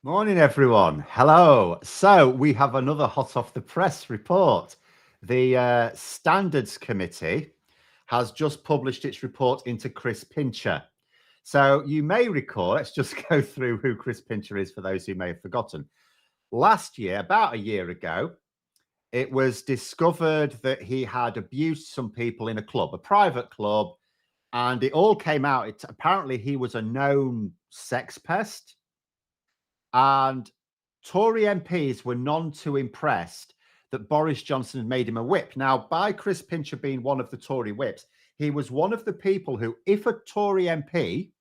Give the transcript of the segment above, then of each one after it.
Morning, everyone. Hello. So we have another hot off the press report. The Standards Committee has just published its report into Chris Pincher. So you may recall, let's just go through who Chris Pincher is for those who may have forgotten. Last year, about a year ago, it was discovered that he had abused some people in a club, a private club, and it all came out. Apparently, he was a known sex pest. And Tory MPs were none too impressed that Boris Johnson had made him a whip. Now, by Chris Pincher being one of the Tory whips, he was one of the people who, if a Tory MP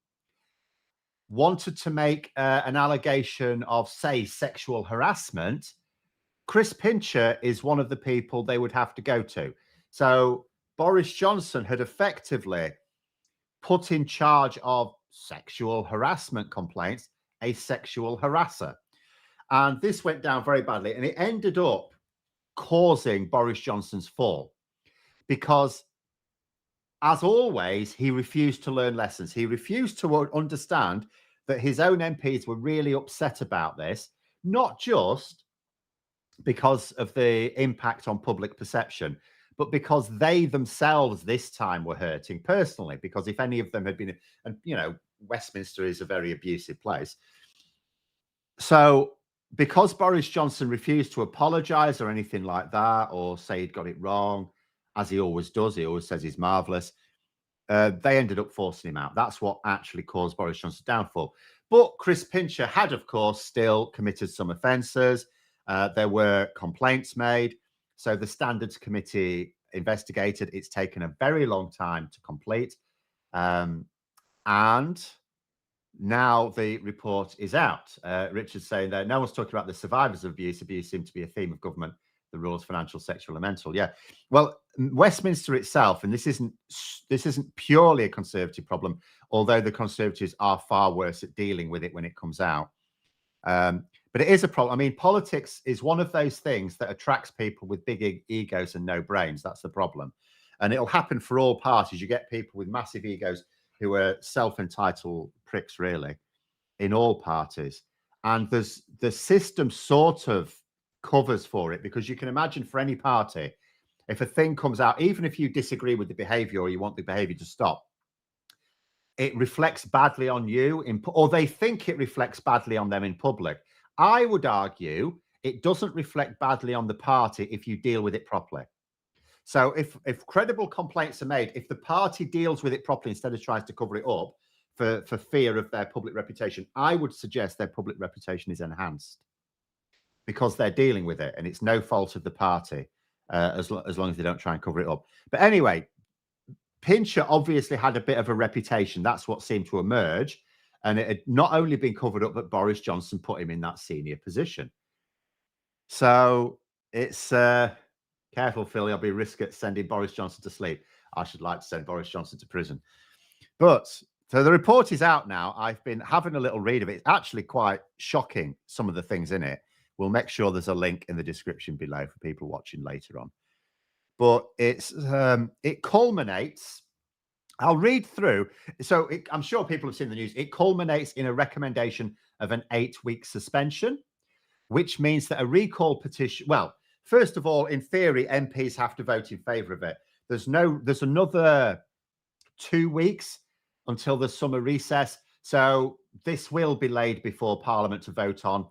wanted to make an allegation of, say, sexual harassment, Chris Pincher is one of the people they would have to go to. So Boris Johnson had effectively put in charge of sexual harassment complaints a sexual harasser. And this went down very badly. And it ended up causing Boris Johnson's fall because, as always, he refused to learn lessons. He refused to understand that his own MPs were really upset about this, not just because of the impact on public perception, but because they themselves this time were hurting personally. Because if any of them had been, and Westminster is a very abusive place. So because Boris Johnson refused to apologize or anything like that, or say he'd got it wrong, as he always does, he always says he's marvelous, they ended up forcing him out. That's what actually caused Boris Johnson's downfall. But Chris Pincher had, of course, still committed some offences. There were complaints made. So the Standards Committee investigated. It's taken a very long time to complete. And now the report is out. Richard's saying that no one's talking about the survivors of abuse. Abuse seemed to be a theme of government. The rules, financial, sexual, and mental. Yeah. Well, Westminster itself, and this isn't purely a Conservative problem, although the Conservatives are far worse at dealing with it when it comes out. But it is a problem. I mean, politics is one of those things that attracts people with big egos and no brains. That's the problem. And it'll happen for all parties. You get people with massive egos who are self-entitled pricks, really, in all parties. And the system sort of covers for it, because you can imagine for any party, if a thing comes out, even if you disagree with the behavior or you want the behavior to stop, it reflects badly on you, or they think it reflects badly on them in public. I would argue it doesn't reflect badly on the party if you deal with it properly. So if credible complaints are made, if the party deals with it properly instead of tries to cover it up for fear of their public reputation, I would suggest their public reputation is enhanced because they're dealing with it, and it's no fault of the party, as long as they don't try and cover it up. But anyway, Pincher obviously had a bit of a reputation. That's what seemed to emerge. And it had not only been covered up, but Boris Johnson put him in that senior position. So it's careful, Philly. I'll be risk at sending Boris Johnson to sleep. I should like to send Boris Johnson to prison. But so the report is out now. I've been having a little read of it. It's actually quite shocking, some of the things in it. We'll make sure there's a link in the description below for people watching later on. But it culminates. I'll read through. So I'm sure people have seen the news. It culminates in a recommendation of an 8-week suspension, which means that a recall petition. Well, first of all, in theory, MPs have to vote in favour of it. There's another 2 weeks until the summer recess. So this will be laid before Parliament to vote on.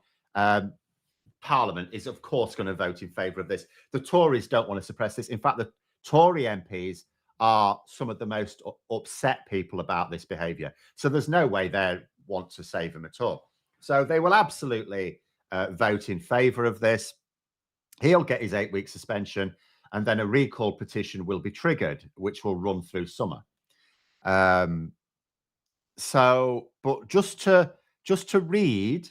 Parliament is, of course, going to vote in favour of this. The Tories don't want to suppress this. In fact, the Tory MPs are some of the most upset people about this behaviour. So there's no way they want to save him at all. So they will absolutely vote in favour of this. He'll get his 8-week suspension, and then a recall petition will be triggered, which will run through summer. But just to read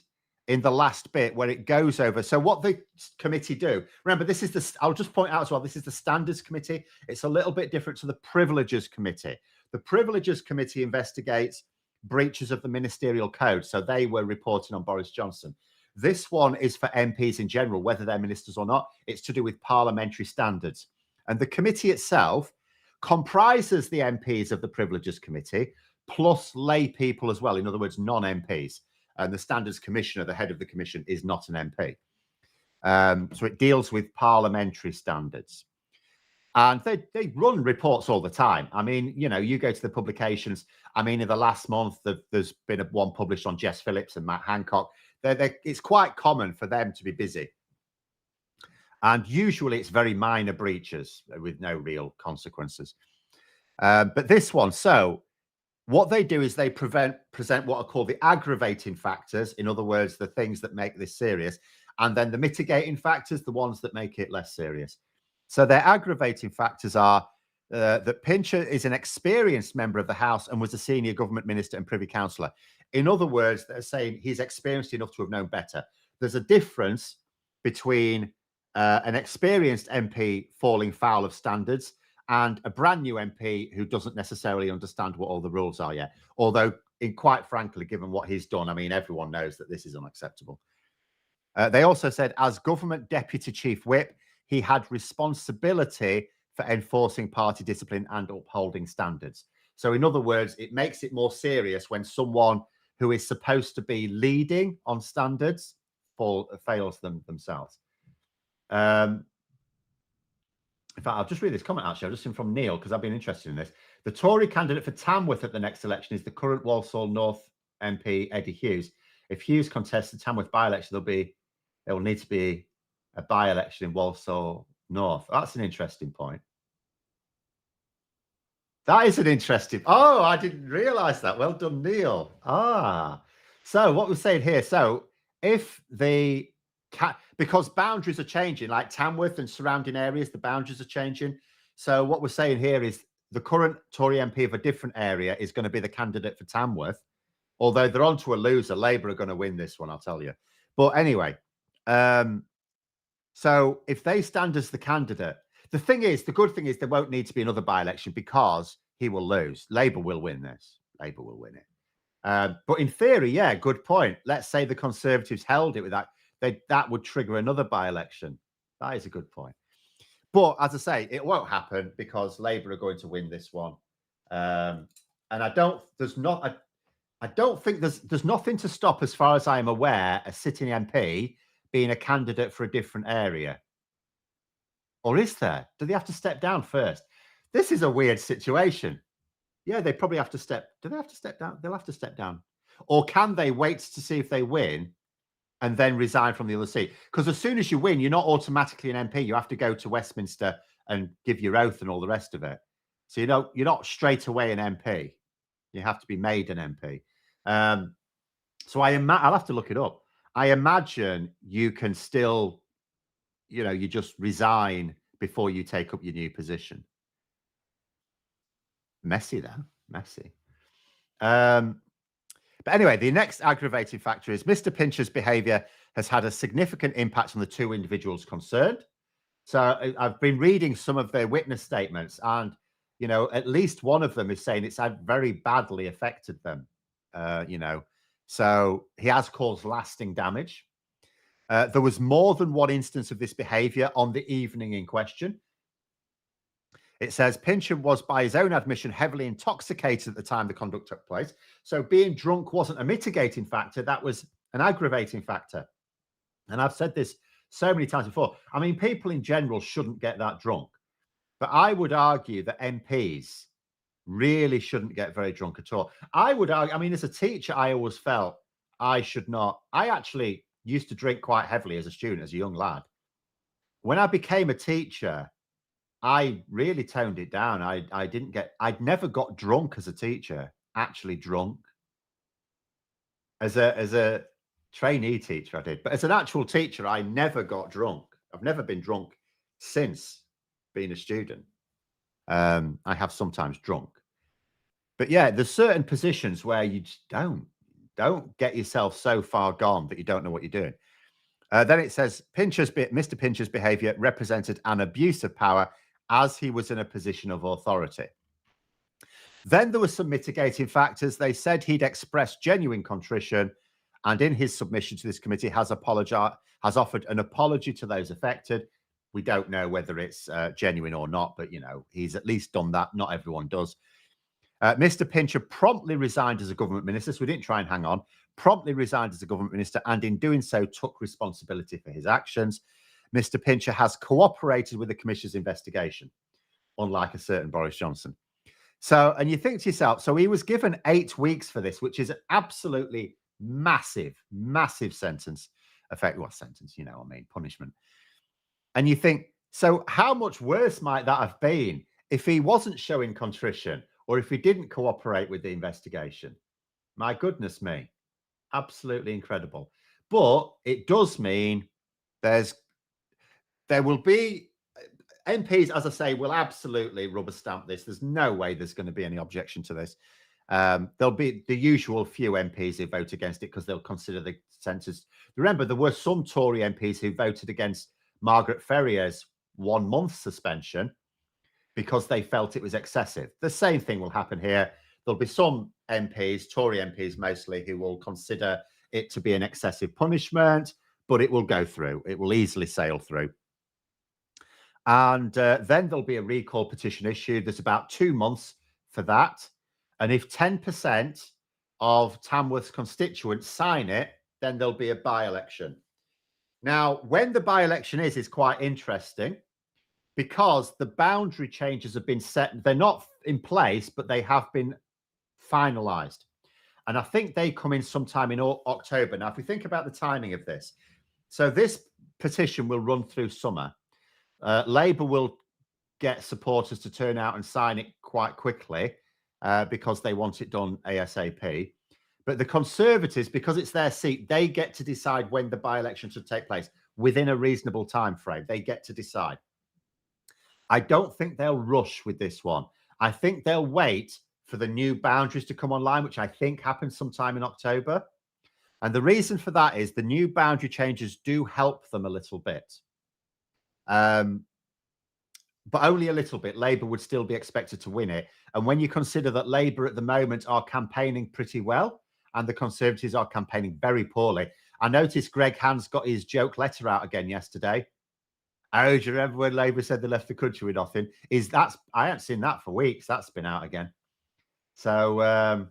in the last bit where it goes over. So what the committee do, remember, I'll just point out as well, this is the Standards Committee. It's a little bit different to the Privileges Committee. The Privileges Committee investigates breaches of the ministerial code. So they were reporting on Boris Johnson. This one is for MPs in general, whether they're ministers or not. It's to do with parliamentary standards. And the committee itself comprises the MPs of the Privileges Committee, plus lay people as well. In other words, non-MPs. and the Standards Commissioner, the head of the commission, is not an MP. So it deals with parliamentary standards. And they run reports all the time. I mean, you know, you go to the publications. I mean, in the last month, there's been one published on Jess Phillips and Matt Hancock. It's quite common for them to be busy. And usually it's very minor breaches with no real consequences. But this one, so what they do is they present what are called the aggravating factors. In other words, the things that make this serious. And then the mitigating factors, the ones that make it less serious. So their aggravating factors are that Pincher is an experienced member of the House and was a senior government minister and privy councillor. In other words, they're saying he's experienced enough to have known better. There's a difference between an experienced MP falling foul of standards and a brand new MP who doesn't necessarily understand what all the rules are yet. Although, quite frankly, given what he's done, I mean, everyone knows that this is unacceptable. They also said, as government deputy chief whip, he had responsibility for enforcing party discipline and upholding standards. So in other words, it makes it more serious when someone who is supposed to be leading on standards fails them themselves. In fact, I'll just read this comment, actually. I've just seen from Neil, because I've been interested in this. The Tory candidate for Tamworth at the next election is the current Walsall North MP, Eddie Hughes. If Hughes contests the Tamworth by-election, there will need to be a by-election in Walsall North. That's an interesting point. That is an interesting... Oh, I didn't realise that. Well done, Neil. So what we're saying here, so if the... because boundaries are changing, like Tamworth and surrounding areas, the boundaries are changing. So what we're saying here is the current Tory MP of a different area is going to be the candidate for Tamworth. Although they're on to a loser. Labour are going to win this one, I'll tell you. But anyway, so if they stand as the candidate, the good thing is there won't need to be another by-election because he will lose. Labour will win this. Labour will win it. But in theory, yeah, good point. Let's say the Conservatives held it with that. That would trigger another by-election. That is a good point. But as I say, it won't happen because Labour are going to win this one. And I don't think there's nothing to stop, as far as I am aware, a sitting MP being a candidate for a different area. Or is there? Do they have to step down first? This is a weird situation. Yeah, they probably have to step. Do they have to step down? They'll have to step down. Or can they wait to see if they win and then resign from the other seat? Because as soon as you win, you're not automatically an MP. You have to go to Westminster and give your oath and all the rest of it. So you're not straight away an MP. You have to be made an MP. So I'll have to look it up. I imagine you can still, you just resign before you take up your new position. Messy then, messy. But anyway, the next aggravating factor is Mr. Pincher's behaviour has had a significant impact on the two individuals concerned. So I've been reading some of their witness statements, and at least one of them is saying it's very badly affected them. So he has caused lasting damage. There was more than one instance of this behaviour on the evening in question. It says Pincher was, by his own admission, heavily intoxicated at the time the conduct took place. So being drunk wasn't a mitigating factor. That was an aggravating factor. And I've said this so many times before. I mean, people in general shouldn't get that drunk. But I would argue that MPs really shouldn't get very drunk at all. I would argue, I mean, as a teacher, I always felt I should not. I actually used to drink quite heavily as a student, as a young lad. When I became a teacher, I really toned it down. I'd never got drunk as a teacher, actually drunk. As a trainee teacher, I did. But as an actual teacher, I never got drunk. I've never been drunk since being a student. I have sometimes drunk. But yeah, there's certain positions where you just don't get yourself so far gone that you don't know what you're doing. Then it says Mr. Pincher's behaviour represented an abuse of power as he was in a position of authority. Then there were some mitigating factors. They said he'd expressed genuine contrition, and in his submission to this committee has offered an apology to those affected. We don't know whether it's genuine or not, but he's at least done that. Not everyone does. Mr. Pincher promptly resigned as a government minister, so we didn't try and hang on, promptly resigned as a government minister, and in doing so took responsibility for his actions. Mr. Pincher has cooperated with the Commission's investigation, unlike a certain Boris Johnson. So, and you think to yourself, so he was given 8 weeks for this, which is an absolutely massive, massive sentence. Sentence, you know what I mean, punishment. And you think, so how much worse might that have been if he wasn't showing contrition or if he didn't cooperate with the investigation? My goodness me, absolutely incredible. But it does mean there will be MPs, as I say, will absolutely rubber stamp this. There's no way there's going to be any objection to this. There'll be the usual few MPs who vote against it because they'll consider the sentence. Remember, there were some Tory MPs who voted against Margaret Ferrier's 1 month suspension because they felt it was excessive. The same thing will happen here. There'll be some MPs, Tory MPs mostly, who will consider it to be an excessive punishment, but it will go through. It will easily sail through. And then there'll be a recall petition issued. There's about 2 months for that. And if 10% of Tamworth's constituents sign it, then there'll be a by-election. Now, when the by-election is quite interesting because the boundary changes have been set. They're not in place, but they have been finalised. And I think they come in sometime in October. Now, if we think about the timing of this, so this petition will run through summer. Labour will get supporters to turn out and sign it quite quickly because they want it done ASAP. But the Conservatives, because it's their seat, they get to decide when the by-election should take place within a reasonable time frame. They get to decide. I don't think they'll rush with this one. I think they'll wait for the new boundaries to come online, which I think happens sometime in October. And the reason for that is the new boundary changes do help them a little bit. But only a little bit. Labour would still be expected to win it. And when you consider that Labour at the moment are campaigning pretty well and the Conservatives are campaigning very poorly. I noticed Greg Hans got his joke letter out again yesterday. Oh, do you remember when Labour said they left the country with nothing? I haven't seen that for weeks. That's been out again. So,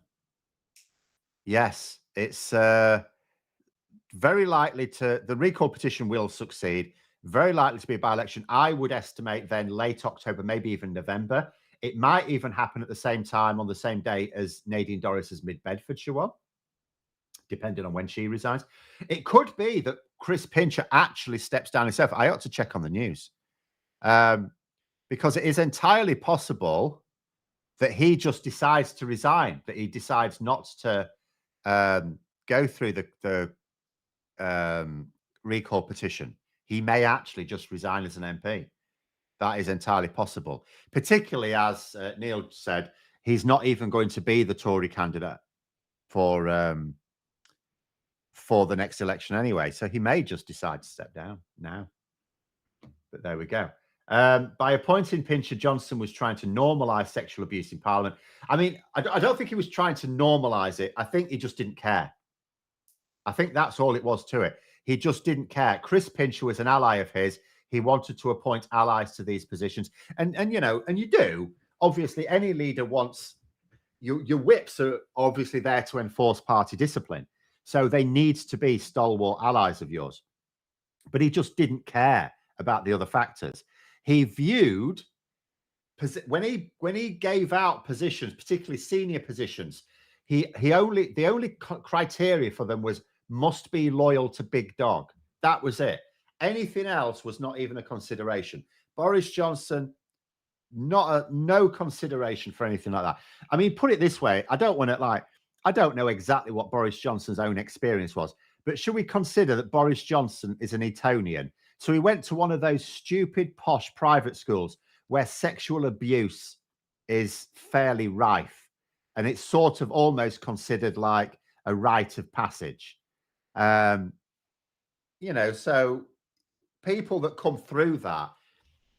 yes, it's very likely the recall petition will succeed. Very likely to be a by-election. I would estimate then late October, maybe even November. It might even happen at the same time on the same day as Nadine Dorris's Mid-Bedfordshire one, depending on when she resigns. It could be that Chris Pincher actually steps down himself. I ought to check on the news because it is entirely possible that he just decides to resign, that he decides not to go through the recall petition. He may actually just resign as an MP. That is entirely possible, particularly as Neil said, he's not even going to be the Tory candidate for the next election anyway. So he may just decide to step down now. But there we go. By appointing Pincher, Johnson was trying to normalise sexual abuse in Parliament. I mean, I don't think he was trying to normalise it. I think he just didn't care. I think that's all it was to it. He just didn't care. Chris Pincher was an ally of his. He wanted to appoint allies to these positions. And you know, and you do. Obviously, any leader wants your whips are obviously there to enforce party discipline. So they need to be stalwart allies of yours. But he just didn't care about the other factors. He viewed when he gave out positions, particularly senior positions, the only criteria for them was must be loyal to big dog. That was it. Anything else was not even a consideration. Boris Johnson, no consideration for anything like that. I mean, put it this way, I don't know exactly what Boris Johnson's own experience was, but should we consider that Boris Johnson is an Etonian? So he went to one of those stupid, posh private schools where sexual abuse is fairly rife. And it's sort of almost considered like a rite of passage. You know, so people that come through that,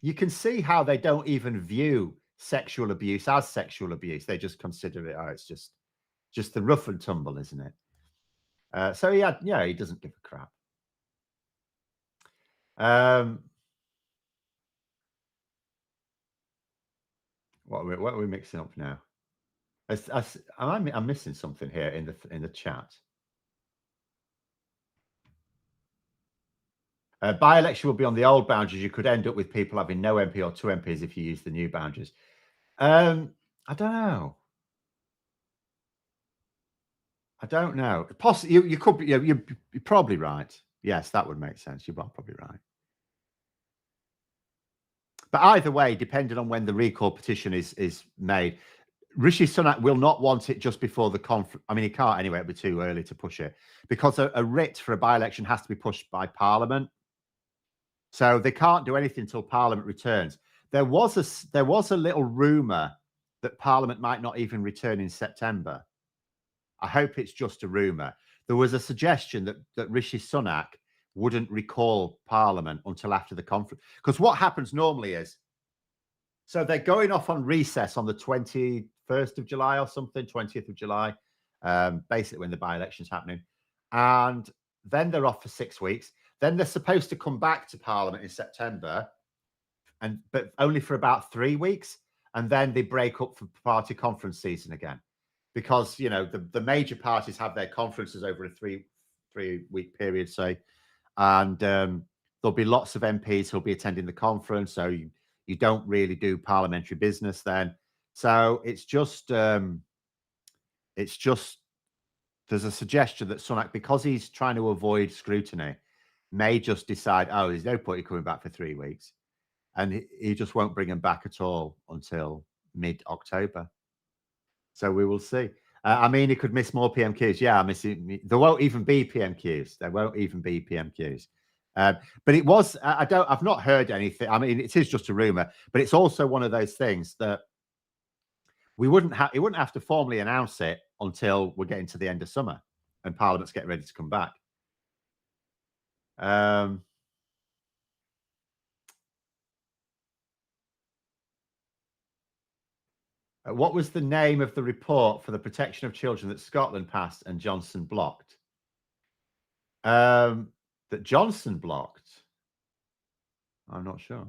you can see how they don't even view sexual abuse as sexual abuse. They just consider it, it's just the rough and tumble, isn't it? So he doesn't give a crap. What are we mixing up now? I'm missing something here in the chat. By-election will be on the old boundaries. You could end up with people having no MP or 2 MPs if you use the new boundaries. I don't know. I don't know. Possibly, you could be. You're probably right. Yes, that would make sense. You're probably right. But either way, depending on when the recall petition is made, Rishi Sunak will not want it just before the conference. I mean, he can't anyway. It'd be too early to push it because a writ for a by-election has to be pushed by Parliament. So they can't do anything until Parliament returns. There was a little rumor that Parliament might not even return in September. I hope it's just a rumor. There was a suggestion that Rishi Sunak wouldn't recall Parliament until after the conference. Because what happens normally is, so they're going off on recess on the 21st of July or something, 20th of July, basically when the by-election's happening. And then they're off for 6 weeks. Then they're supposed to come back to Parliament in September, but only for about 3 weeks. And then they break up for party conference season again. Because, the major parties have their conferences over a three-week period, say. And there'll be lots of MPs who'll be attending the conference. So you don't really do parliamentary business then. So it's just there's a suggestion that Sunak, because he's trying to avoid scrutiny, may just decide, there's no point in coming back for 3 weeks. And he just won't bring him back at all until mid-October. So we will see. I mean, he could miss more PMQs. Yeah, there won't even be PMQs. There won't even be PMQs. But it was. I've not heard anything. I mean, it is just a rumor, but it's also one of those things that he wouldn't have to formally announce it until we're getting to the end of summer and Parliament's getting ready to come back. What was the name of the report for the protection of children that Scotland passed and Johnson blocked? That Johnson blocked? I'm not sure.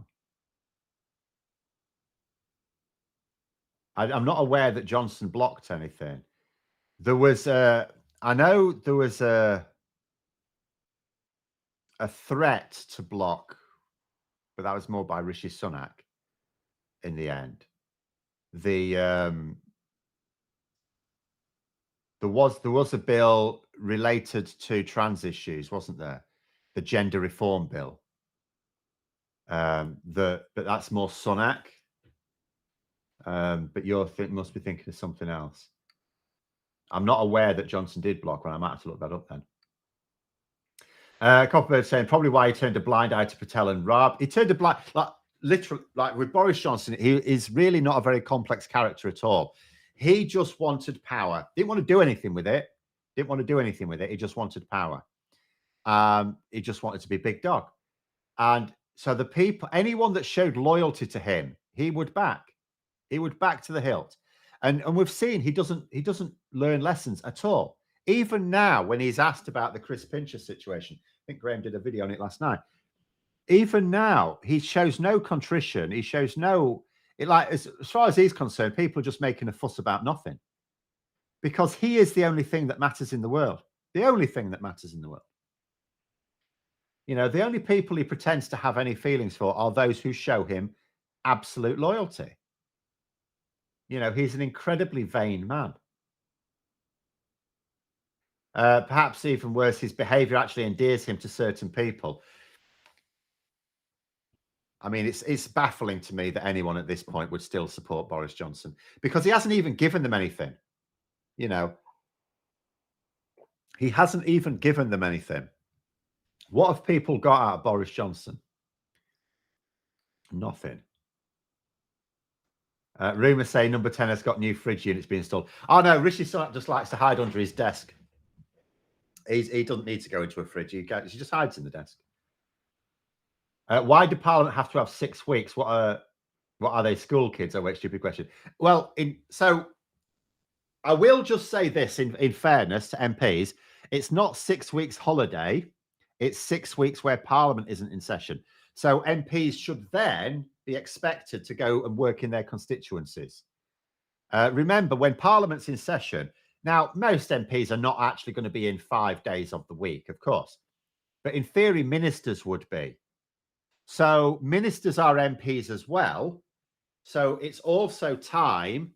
I'm not aware that Johnson blocked anything. There was I know there was a threat to block, but that was more by Rishi Sunak in the end. There was a bill related to trans issues, wasn't there? The gender reform bill. But that's more Sunak. But must be thinking of something else. I'm not aware that Johnson did block one. I might have to look that up then. Copperbird saying probably why he turned a blind eye to Patel and Raab. He turned a blind, literally, with Boris Johnson, he is really not a very complex character at all. He just wanted power. Didn't want to do anything with it. He just wanted power. He just wanted to be big dog. And so anyone that showed loyalty to him, he would back. He would back to the hilt. And we've seen he doesn't learn lessons at all. Even now, when he's asked about the Chris Pincher situation, I think Graham did a video on it last night. Even now, he shows no contrition. He shows as far as he's concerned, people are just making a fuss about nothing. Because he is the only thing that matters in the world. The only thing that matters in the world. The only people he pretends to have any feelings for are those who show him absolute loyalty. He's an incredibly vain man. Perhaps even worse, his behavior actually endears him to certain people. I mean, it's baffling to me that anyone at this point would still support Boris Johnson because he hasn't even given them anything. He hasn't even given them anything. What have people got out of Boris Johnson? Nothing. Rumours say number 10 has got new fridge units being installed. Oh no, Rishi Sunak just likes to hide under his desk. He doesn't need to go into a fridge. He just hides in the desk. Why do Parliament have to have 6 weeks? What are they, school kids? Oh, wait, stupid question. Well, so I will just say this in fairness to MPs, it's not 6 weeks holiday. It's 6 weeks where Parliament isn't in session. So MPs should then be expected to go and work in their constituencies. Remember, when Parliament's in session, now most MPs are not actually going to be in 5 days of the week, of course, but in theory, ministers would be. So ministers are MPs as well. So it's also time.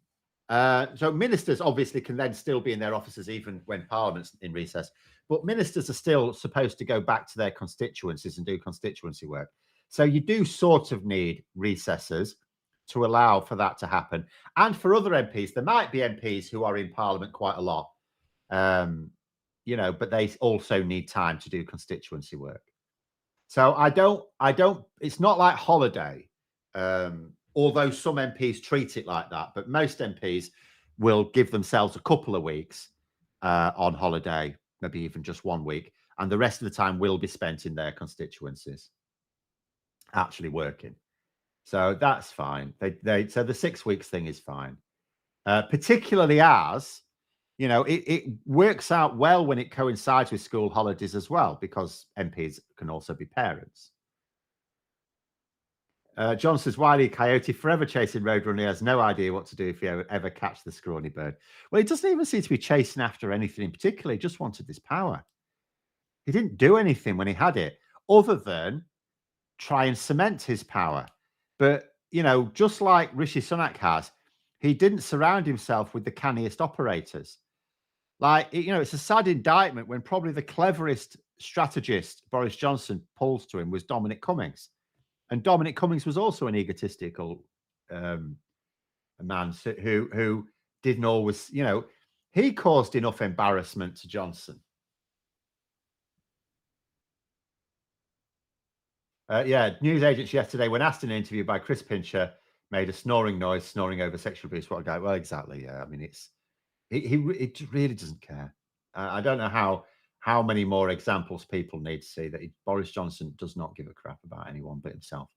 So ministers obviously can then still be in their offices even when Parliament's in recess, but ministers are still supposed to go back to their constituencies and do constituency work. So you do sort of need recesses to allow for that to happen. And for other MPs, there might be MPs who are in Parliament quite a lot, but they also need time to do constituency work. So I don't, it's not like holiday, although some MPs treat it like that, but most MPs will give themselves a couple of weeks on holiday, maybe even just 1 week, and the rest of the time will be spent in their constituencies, actually working. So that's fine. So the 6 weeks thing is fine, particularly as, it works out well when it coincides with school holidays as well, because MPs can also be parents. John says, Wiley Coyote forever chasing Roadrunner. He has no idea what to do if he ever catch the scrawny bird. Well, he doesn't even seem to be chasing after anything in particular. He just wanted this power. He didn't do anything when he had it other than try and cement his power. But, just like Rishi Sunak has, he didn't surround himself with the canniest operators. Like, it's a sad indictment when probably the cleverest strategist Boris Johnson pulls to him was Dominic Cummings. And Dominic Cummings was also an egotistical man who didn't always, he caused enough embarrassment to Johnson. News agents yesterday, when asked in an interview by Chris Pincher, made a snoring noise, snoring over sexual abuse. What a guy. Well, exactly. Yeah. I mean, he really doesn't care. I don't know how many more examples people need to see that Boris Johnson does not give a crap about anyone but himself.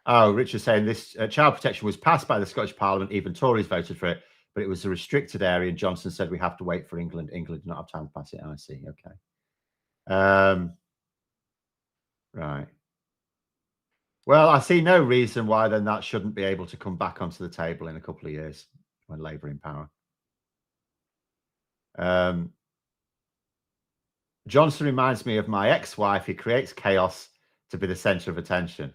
Oh, Richard's saying this child protection was passed by the Scottish Parliament. Even Tories voted for it, but it was a restricted area. And Johnson said we have to wait for England. England did not have time to pass it. I see. Okay. Right. Well, I see no reason why then that shouldn't be able to come back onto the table in a couple of years when Labour in power. Johnson reminds me of my ex-wife. He creates chaos to be the centre of attention.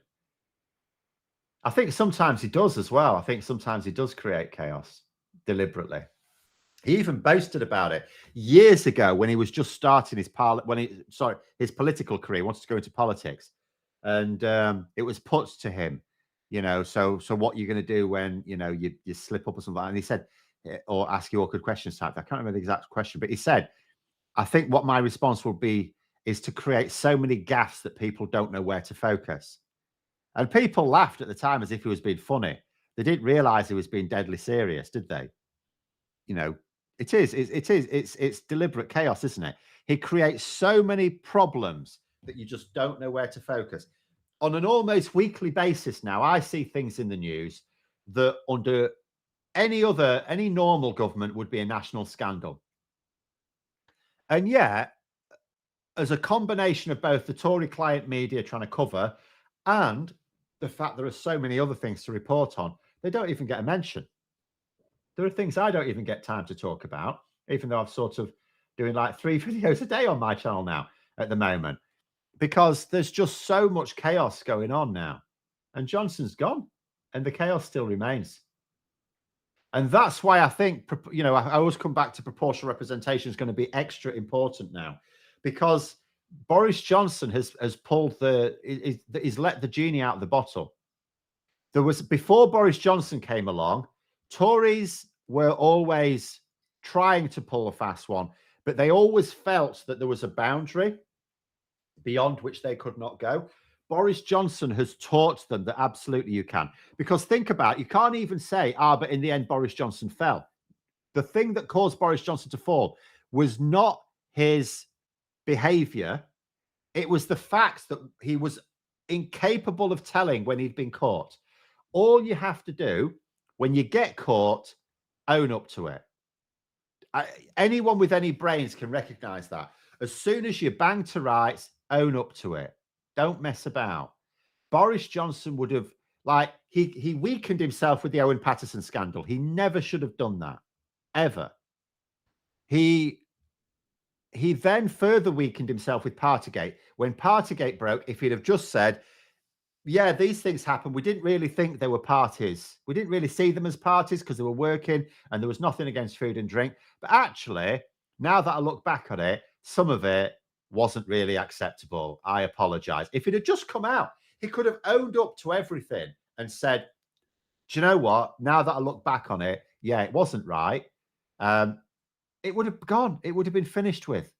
I think sometimes he does as well. I think sometimes he does create chaos deliberately. He even boasted about it years ago when he was just starting his his political career. He wanted to go into politics, and it was put to him, so what you're going to do when you slip up or something. And he said, or ask you awkward questions type. I can't remember the exact question, but he said, I think what my response will be is to create so many gaffes that people don't know where to focus. And people laughed at the time as if he was being funny. They didn't realize he was being deadly serious, did they? It's deliberate chaos, isn't it? He creates so many problems that you just don't know where to focus. On an almost weekly basis now, I see things in the news that under any normal government would be a national scandal. And yet, as a combination of both the Tory client media trying to cover and the fact there are so many other things to report on, they don't even get a mention. There are things I don't even get time to talk about, even though I'm sort of doing like 3 videos a day on my channel now at the moment, because there's just so much chaos going on now. And Johnson's gone and the chaos still remains. And that's why I think, I always come back to proportional representation is going to be extra important now, because Boris Johnson has pulled he's let the genie out of the bottle. There was, before Boris Johnson came along, Tories were always trying to pull a fast one, but they always felt that there was a boundary beyond which they could not go. Boris Johnson has taught them that absolutely you can. Because think about it, you can't even say, but in the end, Boris Johnson fell. The thing that caused Boris Johnson to fall was not his behavior. It was the fact that he was incapable of telling when he'd been caught. All you have to do when you get caught, own up to it. Anyone with any brains can recognize that. As soon as you bang to rights, own up to it. Don't mess about. Boris Johnson would have Like he weakened himself with the Owen Paterson scandal. He never should have done that, ever. He then further weakened himself with Partygate. When Partygate broke, if he'd have just said, yeah, these things happen. We didn't really think they were parties. We didn't really see them as parties because they were working and there was nothing against food and drink. But actually, now that I look back on it, some of it wasn't really acceptable. I apologize. If it had just come out, he could have owned up to everything and said, do you know what? Now that I look back on it, yeah, it wasn't right. It would have gone. It would have been finished with.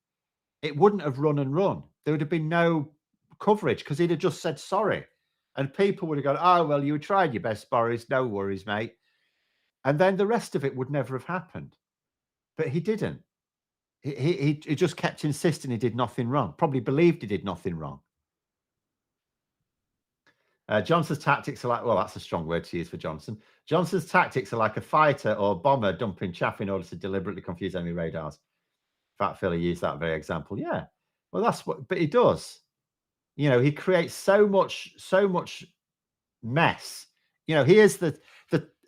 It wouldn't have run and run. There would have been no coverage because he'd have just said sorry. And people would have gone, oh, well, you tried your best, Boris. No worries, mate. And then the rest of it would never have happened. But he didn't. He just kept insisting he did nothing wrong. Probably believed he did nothing wrong. Johnson's tactics are like, well, that's a strong word to use for Johnson. Johnson's tactics are like a fighter or bomber dumping chaff in order to deliberately confuse enemy radars. Fat Philly used that very example. Yeah. Well, that's what, but he does. You know, he creates so much mess. You know, he is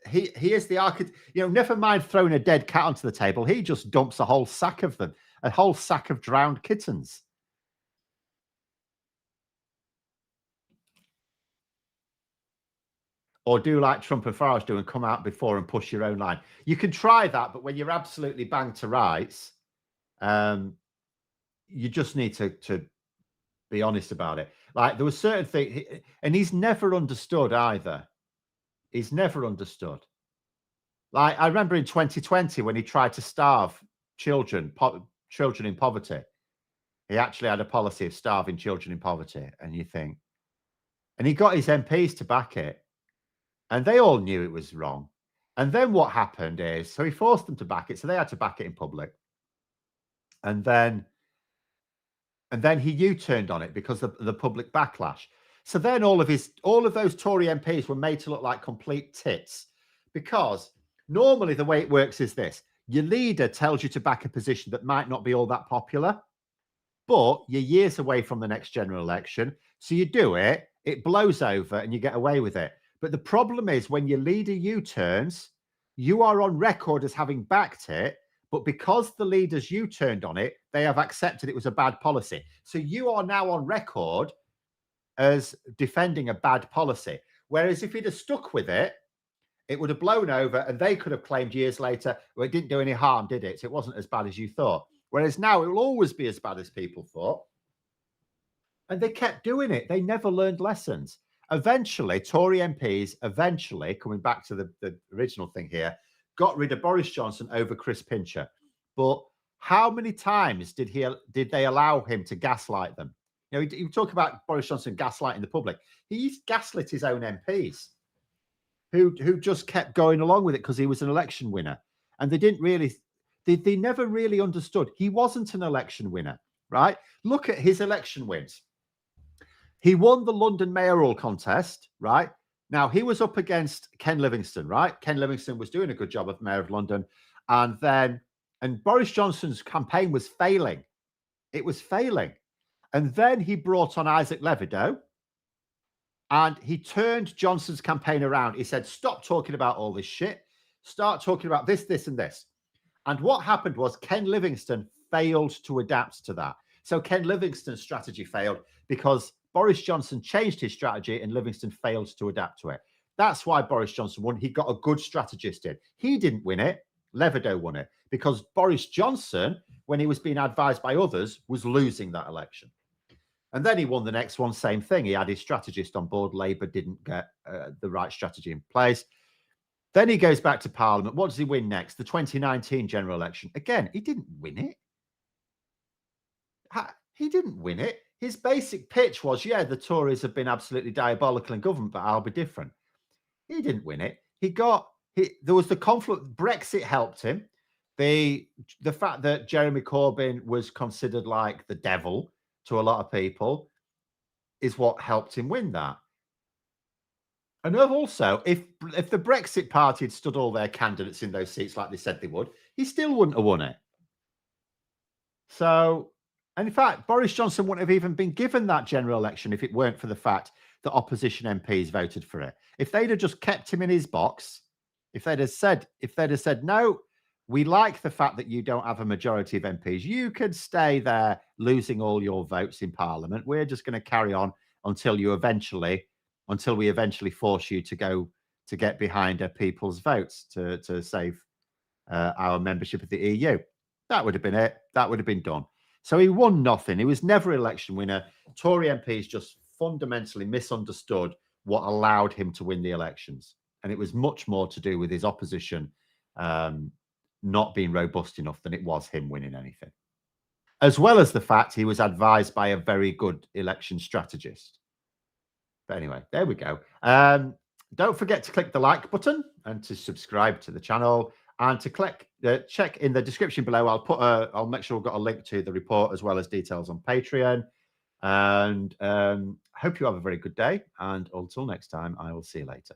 he is the architect. You know, never mind throwing a dead cat onto the table. He just dumps a whole sack of them, a whole sack of drowned kittens. Or do like Trump and Farage do and come out before and push your own line. You can try that, but when you're absolutely banged to rights, you just need to be honest about it. Like there was certain things, and he's never understood either. He's never understood. Like I remember in 2020 when he tried to starve children in poverty. He actually had a policy of starving children in poverty, and you think, and he got his MPs to back it, and they all knew it was wrong. And then what happened is, so he forced them to back it, so they had to back it in public, and then he U-turned on it because of the public backlash. So then all of those Tory MPs were made to look like complete tits, because normally the way it works is this: your leader tells you to back a position that might not be all that popular, but you're years away from the next general election. So you do it, it blows over and you get away with it. But the problem is when your leader U-turns, you are on record as having backed it, but because the leaders U-turned on it, they have accepted it was a bad policy. So you are now on record as defending a bad policy. Whereas if he'd have stuck with it, it would have blown over and they could have claimed years later, well, it didn't do any harm, did it? It wasn't as bad as you thought. Whereas now it will always be as bad as people thought. And they kept doing it. They never learned lessons. Eventually, Tory MPs, coming back to the original thing here, got rid of Boris Johnson over Chris Pincher. But how many times did they allow him to gaslight them? You know, he talk about Boris Johnson gaslighting the public. He gaslit his own MPs who just kept going along with it because he was an election winner. And they didn't really, they never really understood. He wasn't an election winner, right? Look at his election wins. He won the London mayoral contest, right? Now, he was up against Ken Livingstone, right? Ken Livingstone was doing a good job of mayor of London. And Boris Johnson's campaign was failing. It was failing. And then he brought on Isaac Levidow and he turned Johnson's campaign around. He said, stop talking about all this shit. Start talking about this, this, and this. And what happened was Ken Livingstone failed to adapt to that. So Ken Livingstone's strategy failed because Boris Johnson changed his strategy and Livingstone failed to adapt to it. That's why Boris Johnson won. He got a good strategist in. He didn't win it. Levidow won it because Boris Johnson, when he was being advised by others, was losing that election. And then he won the next one, same thing. He had his strategist on board. Labour didn't get the right strategy in place. Then he goes back to Parliament. What does he win next? The 2019 general election. Again, he didn't win it. He didn't win it. His basic pitch was, yeah, the Tories have been absolutely diabolical in government, but I'll be different. He didn't win it. There was the conflict. Brexit helped him. The fact that Jeremy Corbyn was considered like the devil to a lot of people is what helped him win that. And also, if the Brexit party had stood all their candidates in those seats like they said they would, he still wouldn't have won it. So, and in fact, Boris Johnson wouldn't have even been given that general election if it weren't for the fact that opposition MPs voted for it. If they'd have just kept him in his box, if they'd have said, no, we like the fact that you don't have a majority of MPs. You could stay there losing all your votes in Parliament. We're just going to carry on until we eventually force you to go to get behind people's votes to save our membership of the EU. That would have been it. That would have been done. So he won nothing. He was never election winner. Tory MPs just fundamentally misunderstood what allowed him to win the elections. And it was much more to do with his opposition not being robust enough than it was him winning anything. As well as the fact he was advised by a very good election strategist. But anyway, there we go. Don't forget to click the like button and to subscribe to the channel, and to click check in the description below. I'll make sure we've got a link to the report as well as details on Patreon. And hope you have a very good day. And until next time, I will see you later.